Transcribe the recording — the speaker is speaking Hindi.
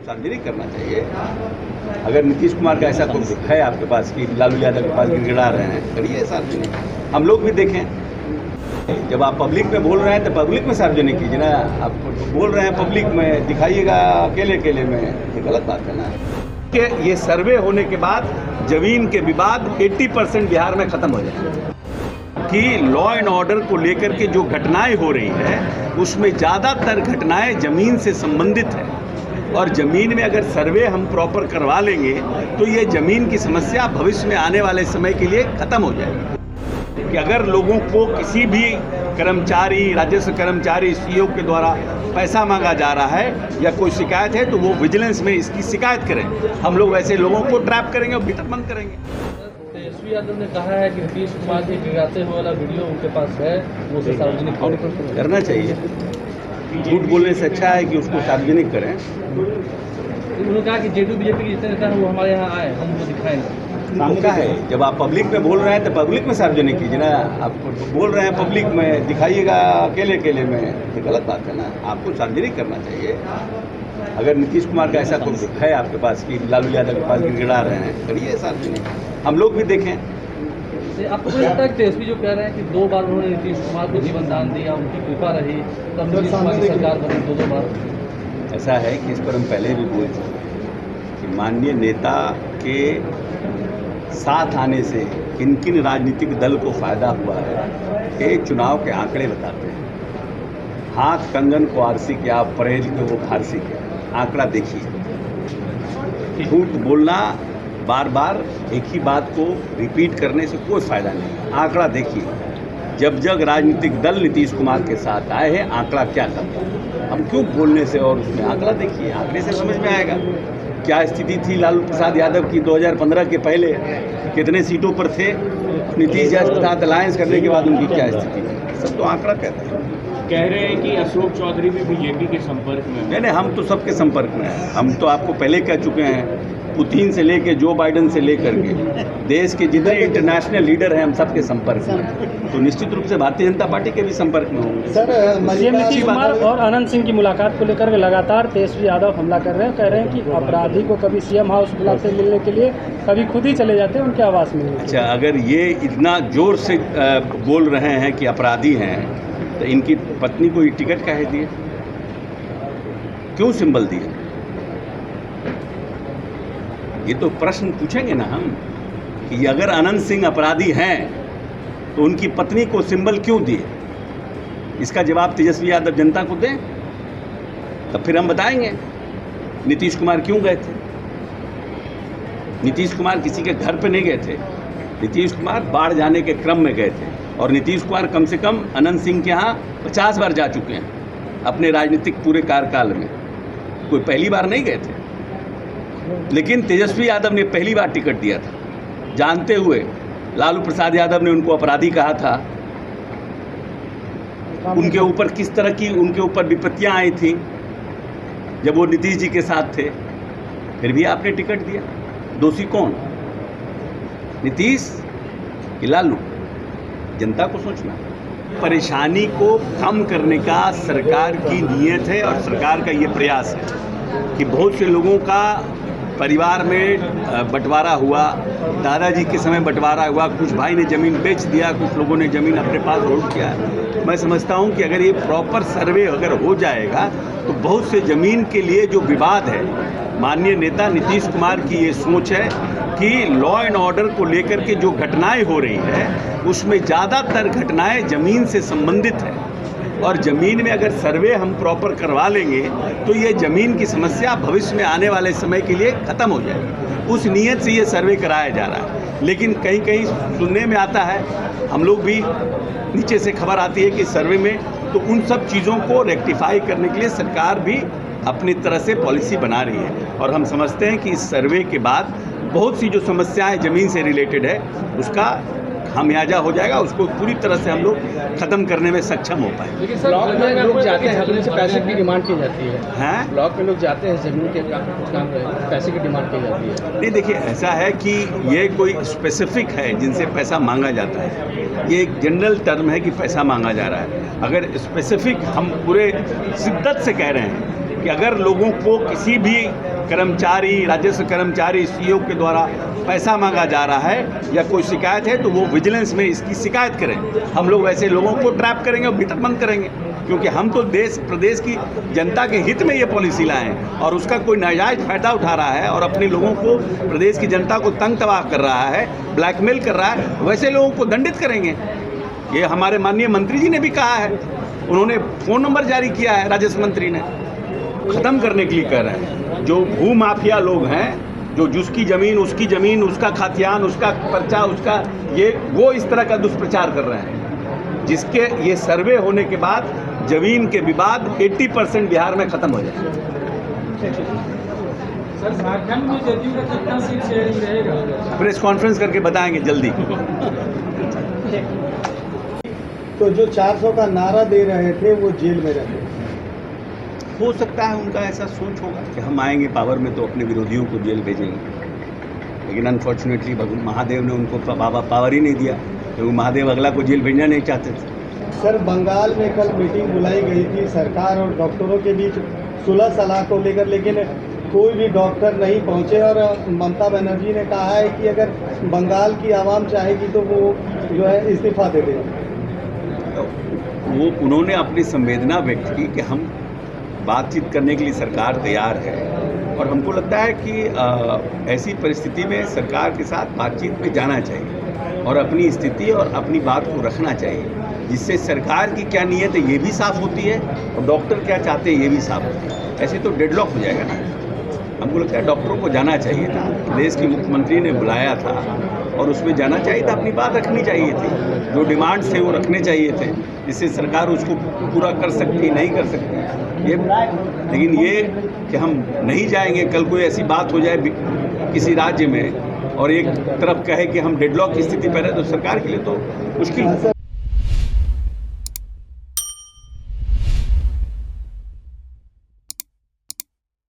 आपको सार्वजनिक करना चाहिए। अगर नीतीश कुमार का ऐसा कुछ है आपके पास कि लालू यादव के पास गिड़गिड़ा रहे हैं, करिए सार्वजनिक, हम लोग भी देखें। जब आप पब्लिक में बोल रहे हैं तो पब्लिक में सार्वजनिक कीजिए ना। आप बोल रहे हैं पब्लिक में, दिखाइएगा अकेले अकेले में, ये गलत बात है ना। कि ये सर्वे होने के बाद जमीन के विवाद 80% बिहार में ख़त्म हो जाए कि लॉ एंड ऑर्डर को लेकर के जो घटनाएं हो रही है उसमें ज़्यादातर घटनाएं ज़मीन से संबंधित है। और ज़मीन में अगर सर्वे हम प्रॉपर करवा लेंगे तो ये ज़मीन की समस्या भविष्य में आने वाले समय के लिए ख़त्म हो जाएगी। कि अगर लोगों को किसी भी कर्मचारी, राजस्व कर्मचारी, सीईओ के द्वारा पैसा मांगा जा रहा है या कोई शिकायत है तो वो विजिलेंस में इसकी शिकायत करें। हम लोग वैसे लोगों को ट्रैप करेंगे और भीतर बंद करेंगे। तेजस्वी यादव ने कहा है कि नीतीश कुमार के गिराते हुए वाला वीडियो उनके पास है, वो उसे सार्वजनिक करना चाहिए। झूठ बोलने से अच्छा है कि उसको सार्वजनिक करें। उन्होंने कहा कि जेडीयू बीजेपी के जितने नेता हैं वो हमारे यहाँ आए, हम उनको दिखाएंगे। उनका है, जब आप पब्लिक में बोल रहे हैं तो पब्लिक में सार्वजनिक कीजिए ना। आप बोल रहे हैं पब्लिक में, दिखाइएगा अकेले अकेले में, ये गलत बात है ना। आपको सार्वजनिक करना चाहिए। अगर नीतीश कुमार का ऐसा कुछ है आपके पास कि लालू यादव के पास गिड़गिड़ा रहे हैं, करिए सार्वजनिक, हम लोग भी देखें। आपको लगता है कि तेजस्वी जो कह रहे हैं कि 2 बार उन्होंने नीतीश कुमार को जीवन दान दिया, उनकी कृपा रही, तब नीतीश कुमार की सरकार बनी 2 बार? ऐसा है कि इस पर हम पहले भी बोल चुके कि माननीय नेता के साथ आने से किन किन राजनीतिक दल को फायदा हुआ है, ये चुनाव के आंकड़े बताते हैं। हाथ कंगन को आरसी क्या, परहेज के वो फारसी क्या, आंकड़ा देखिए। झूठ बोलना, बार बार एक ही बात को रिपीट करने से कोई फायदा नहीं। आंकड़ा देखिए, जब जब राजनीतिक दल नीतीश कुमार के साथ आए हैं, आंकड़ा क्या करता है। हम क्यों बोलने से, और उसमें आंकड़ा देखिए, आंकड़े से समझ में आएगा क्या स्थिति थी लालू प्रसाद यादव की 2015 के पहले, कितने सीटों पर थे, नीतीश जी के साथ अलायंस करने के बाद उनकी क्या स्थिति थी, सब तो आंकड़ा कहता है। कह रहे हैं कि अशोक चौधरी भी बीजेपी के संपर्क में है। नहीं, हम तो सबके संपर्क में हैं। हम तो आपको पहले कह चुके हैं, पुतिन से लेकर जो बाइडन से लेकर के देश के जितने इंटरनेशनल लीडर हैं, हम सबके संपर्क में। तो निश्चित रूप से भारतीय जनता पार्टी के भी संपर्क में होंगे। सर, नीतीश कुमार और अनंत सिंह की मुलाकात को लेकर लगातार तेजस्वी यादव हमला कर रहे हैं, कह रहे हैं कि अपराधी को कभी सीएम हाउस बुलाते मिलने के लिए, कभी खुद ही चले जाते हैं उनके आवास में। अच्छा, अगर ये इतना जोर से बोल रहे हैं कि अपराधी हैं तो इनकी पत्नी को ये टिकट काहे दिए, क्यों सिंबल दिए? ये तो प्रश्न पूछेंगे ना हम कि अगर अनंत सिंह अपराधी हैं तो उनकी पत्नी को सिंबल क्यों दिए। इसका जवाब तेजस्वी यादव जनता को दें, तब फिर हम बताएंगे नीतीश कुमार क्यों गए थे। नीतीश कुमार किसी के घर पे नहीं गए थे, नीतीश कुमार बाढ़ जाने के क्रम में गए थे। और नीतीश कुमार कम से कम अनंत सिंह के यहाँ 50 बार जा चुके हैं अपने राजनीतिक पूरे कार्यकाल में, कोई पहली बार नहीं गए थे। लेकिन तेजस्वी यादव ने पहली बार टिकट दिया था, जानते हुए लालू प्रसाद यादव ने उनको अपराधी कहा था। उनके ऊपर किस तरह की उनके ऊपर विपत्तियां आई थी जब वो नीतीश जी के साथ थे, फिर भी आपने टिकट दिया। दोषी कौन, नीतीश कि लालू? जनता को सोचना। परेशानी को कम करने का सरकार की नीयत है और सरकार का ये प्रयास है कि बहुत से लोगों का परिवार में बंटवारा हुआ, दादाजी के समय बंटवारा हुआ, कुछ भाई ने ज़मीन बेच दिया, कुछ लोगों ने ज़मीन अपने पास होल्ड किया। मैं समझता हूं कि अगर ये प्रॉपर सर्वे अगर हो जाएगा तो बहुत से ज़मीन के लिए जो विवाद है, माननीय नेता नीतीश कुमार की ये सोच है कि लॉ एंड ऑर्डर को लेकर के जो घटनाएं हो रही है उसमें ज़्यादातर घटनाएं ज़मीन से संबंधित है। और ज़मीन में अगर सर्वे हम प्रॉपर करवा लेंगे तो ये ज़मीन की समस्या भविष्य में आने वाले समय के लिए ख़त्म हो जाएगी। उस नीयत से ये सर्वे कराया जा रहा है। लेकिन कहीं कहीं सुनने में आता है, हम लोग भी नीचे से खबर आती है कि सर्वे में, तो उन सब चीज़ों को रेक्टिफाई करने के लिए सरकार भी अपनी तरह से पॉलिसी बना रही है। और हम समझते हैं कि इस सर्वे के बाद बहुत सी जो समस्याएं ज़मीन से रिलेटेड है उसका खामियाजा हो जाएगा, उसको पूरी तरह से हम लोग ख़त्म करने में सक्षम हो पाए। लेकिन सर, ब्लॉक में लोग जाते हैं, जमीन से पैसे की डिमांड की जाती है। हैं? ब्लॉक में लोग जाते हैं, जमीन के काम पैसे की डिमांड की जाती है। नहीं, देखिए, ऐसा है कि ये कोई स्पेसिफिक है जिनसे पैसा मांगा जाता है, ये एक जनरल टर्म है कि पैसा मांगा जा रहा है। अगर स्पेसिफिक हम पूरे शिद्दत से कह रहे हैं कि अगर लोगों को किसी भी कर्मचारी, राजस्व कर्मचारी, सीईओ के द्वारा पैसा मांगा जा रहा है या कोई शिकायत है तो वो विजिलेंस में इसकी शिकायत करें। हम लोग ऐसे लोगों को ट्रैप करेंगे और भीतर बंद करेंगे, क्योंकि हम तो देश प्रदेश की जनता के हित में ये पॉलिसी लाए हैं और उसका कोई नाजायज़ फ़ायदा उठा रहा है और अपने लोगों को, प्रदेश की जनता को तंग तबाह कर रहा है, ब्लैकमेल कर रहा है, वैसे लोगों को दंडित करेंगे। ये हमारे माननीय मंत्री जी ने भी कहा है, उन्होंने फ़ोन नंबर जारी किया है, राजस्व मंत्री ने ख़त्म करने के लिए कह रहे हैं। जो भू माफिया लोग हैं, जो जिसकी ज़मीन, उसका खातियान, उसका पर्चा, उसका ये, वो इस तरह का दुष्प्रचार कर रहे हैं, जिसके ये सर्वे होने के बाद ज़मीन के विवाद 80% बिहार में ख़त्म हो जाए। सर, झारखंड में जदयू का कितना सीट शेयरिंग रहेगा? प्रेस कॉन्फ्रेंस करके बताएंगे जल्दी। तो जो 400 का नारा दे रहे थे वो जेल में रहते, हो सकता है उनका ऐसा सोच होगा कि हम आएंगे पावर में तो अपने विरोधियों को जेल भेजेंगे, लेकिन अनफॉर्चुनेटली भगवान महादेव ने उनको पावर ही नहीं दिया, क्योंकि महादेव अगला को जेल भेजना नहीं चाहते थे। सर, बंगाल में कल मीटिंग बुलाई गई थी सरकार और डॉक्टरों के बीच सुलह सलाह को लेकर, लेकिन कोई भी डॉक्टर नहीं पहुंचे और ममता बनर्जी ने कहा है कि अगर बंगाल की आवाम चाहेगी तो वो जो है इस्तीफा दे देगी। वो उन्होंने अपनी संवेदना व्यक्त की कि हम बातचीत करने के लिए सरकार तैयार है और हमको लगता है कि ऐसी परिस्थिति में सरकार के साथ बातचीत में जाना चाहिए और अपनी स्थिति और अपनी बात को रखना चाहिए, जिससे सरकार की क्या नीयत है ये भी साफ होती है और डॉक्टर क्या चाहते हैं ये भी साफ होती है। ऐसे तो डेडलॉक हो जाएगा ना। हमको लगता है डॉक्टरों को जाना चाहिए था, देश की मुख्यमंत्री ने बुलाया था और उसमें जाना चाहिए था, अपनी बात रखनी चाहिए थी, जो डिमांड्स थे वो रखने चाहिए थे, जिससे सरकार उसको पूरा कर सकती, नहीं कर सकती ये। लेकिन ये कि हम नहीं जाएंगे, कल कोई ऐसी बात हो जाए किसी राज्य में और एक तरफ कहे कि हम डेडलॉक की स्थिति पर है, तो सरकार के लिए तो मुश्किल।